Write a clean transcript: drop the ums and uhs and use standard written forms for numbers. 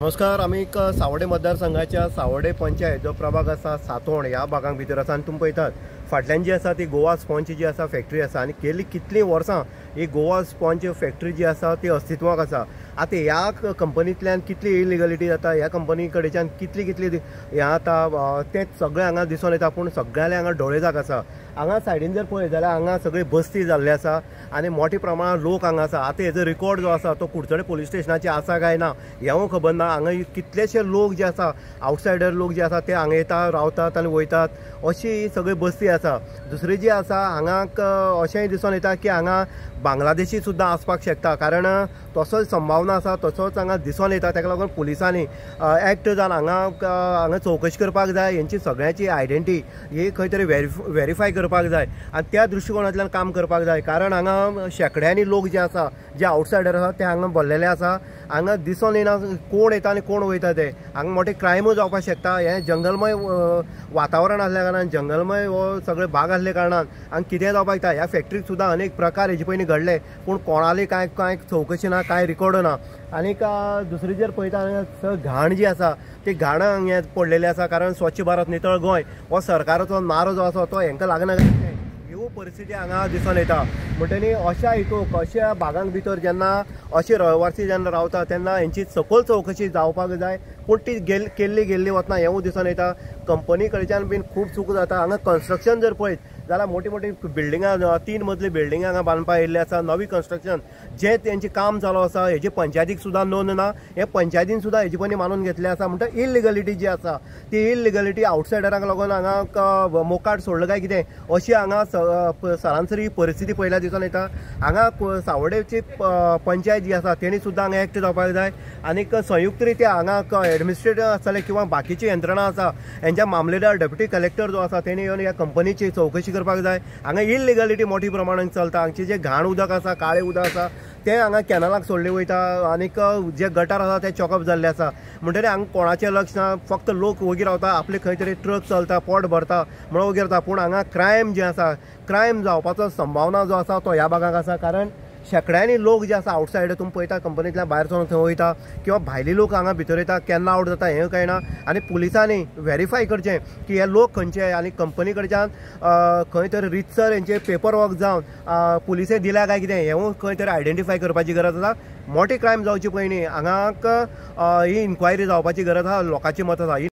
नमस्कार, आम्ही एक सावडे मतदारसंघाच्या सावडे पंचायत जो प्रभाग आसा सातोण ह्या भागांक भितर आसा आनी तुमी पळयतात फाटल्यान जी आसा ती गोवा स्पॉन्ज जी आसा फॅक्टरी आसा आनी गेली कितलीं वर्सां ही गोवा स्पॉन्ज फॅक्टरी जी आसा ती अस्तित्वाक आसा। आतां ह्या कंपनींतल्यान कितली इलिगलिटी जाता, ह्या कंपनी कडेच्यान कितली हें जाता तें सगळें हांगा दिसून येता। पूण सगळ्याले हांगा डोळेजाक आसा। हांगा सायडीन जर पळयत जाल्यार हांगा सगळी बस्ती जाल्ली आसा आनी मोठ्या प्रमाणात लोक हांगा आसा। आतां हेजो रिकॉर्ड जो आसा तो कुडचडे पुलीस स्टेशनाचेर आसा काय ना हेंवूय खबर ना। हांगा कितलेशे लोक जे आसा आवटसायडर लोक जे आसा ते हांगा येतात, रावतात आनी वयतात, अशी सगळी बस्ती आसा। दुसरी जी आसा हांगा अशेंय दिसून येता की हांगा बांगलादेशी सुद्दां आसपाक शकता, कारण तसोच संभावना आसा, तसोच हांगा दिसून येता। ताका लागून पुलिसांनी एक्ट जावन हांगा चवकशी करपाक जाय, हेंची सगळ्यांची आयडेंटिटी ही खंय तरी व्हेरीफाय करपाक जाय आनी त्या दृश्टिकोनांतल्यान काम करपाक जाय। कारण हांगा शेकड्यांनी लोक जे आसा, जे आवटसायडर आसा ते हांगा भरलेले आसा। हांगा दिसून येना कोण येता आनी कोण वयता ते। हांगा मोठे क्रायमूय जावपाक शकता। हें जंगलमय वातावरण आसल्या कारणान, जंगलमय हो सगळे भाग आसले कारणान हांगा कितें जावपाक शकता। ह्या फॅक्टरीक सुद्दां अनेक प्रकार हेजे पयलीं घडले, पूण कोणाली कांय चवकशी ना, कांय रिकॉर्ड ना। आनीक दुसरी जर पळयता घाण जी आसा ती घाण हांगा पडलेली आसा, कारण स्वच्छ भारत नितळ गोंय हो सरकाराचो नारो जो आसा तो हांकां लागना ह्यो परिस्थिती हांगा दिसून येता। म्हणटनी अशा हितूक अशा भागांक भितर जेन्ना अशे रहिवासी जेन्ना रावता तेन्ना हेंची सखोल चवकशी जावपाक जाय, पूण ती केल्ली वतना हेंवूय दिसून येता कंपनी कडच्यान बीन खूब चूक जाता। हांगा कन्स्ट्रक्शन जर पळयत जाल्यार मोठी बिल्डिंगां 3 मजली बिल्डिंगां हांगा बांदपाक येयल्ली आसा। नवी कन्स्ट्रक्शन जे तेंचें काम चालू आसा हेजी पंचायतीक सुद्दां नोंद ना, हे पंचायतीन सुद्दां हेजे पयलीं मानून घेतले आसा। म्हणटा इलिगलिटी जी आसा ती इलिगलिटी आवटसायडरांक लागून हांगा मोकाट सोडलं काय कितें अशी हांगा सरासरी परिस्थिती पयल्या दिसून येता। हांगा सावडेची पंचायत जी आसा तेणी सुद्दां हांगा एक्ट जावपाक जाय आनीक संयुक्त रित्या हांगा एडमिनिस्ट्रेटर आसतले किंवा बाकीची यंत्रणा आसा हेंच्या मामलेदार डेप्युटी कलेक्टर जो आसा तेणी येवन ह्या कंपनीची चवकशी करपाक जाय। हांगा इलिगलिटी मोठी प्रमाणात चलता। हांगचे जे घाण उदक आसा, काळें उदक आसा ते हांगा कॅनलाक सोडले वयता आनीक जे गटार आसा ते चॉकअप जाल्ले आसा। म्हणटरी हांगा कोणाचें लक्ष ना, फक्त लोक वगीर रावता, आपले खंय तरी ट्रक चलता, पोट भरता म्हणून वगीर रावता। पूण हांगा क्रायम जे आसा, क्रायम जावपाचो संभावना जो आसा तो ह्या भागाक आसा, कारण शेकड्यांनी लोक जे आसा आवटसायडर तुमी पळयता कंपनींतल्यान भायर सरून थंय वयता किंवा भायली लोक हांगा भितर येता, केन्ना आवट जाता हें कळना। आनी पुलिसांनी व्हेरीफाय करचें की हे लोक खंयचे आनी कंपनी कडच्यान खंय तरी रितसर हेंचे पेपर वर्क जावन पुलिसे दिल्या काय कितें हेंवूय खंय तरी आयडेंटिफाय करपाची गरज आसा। मोठी क्रायम जावची पयलीं हांगा ही इन्क्वायरी जावपाची गरज आसा, लोकांची मत आसा।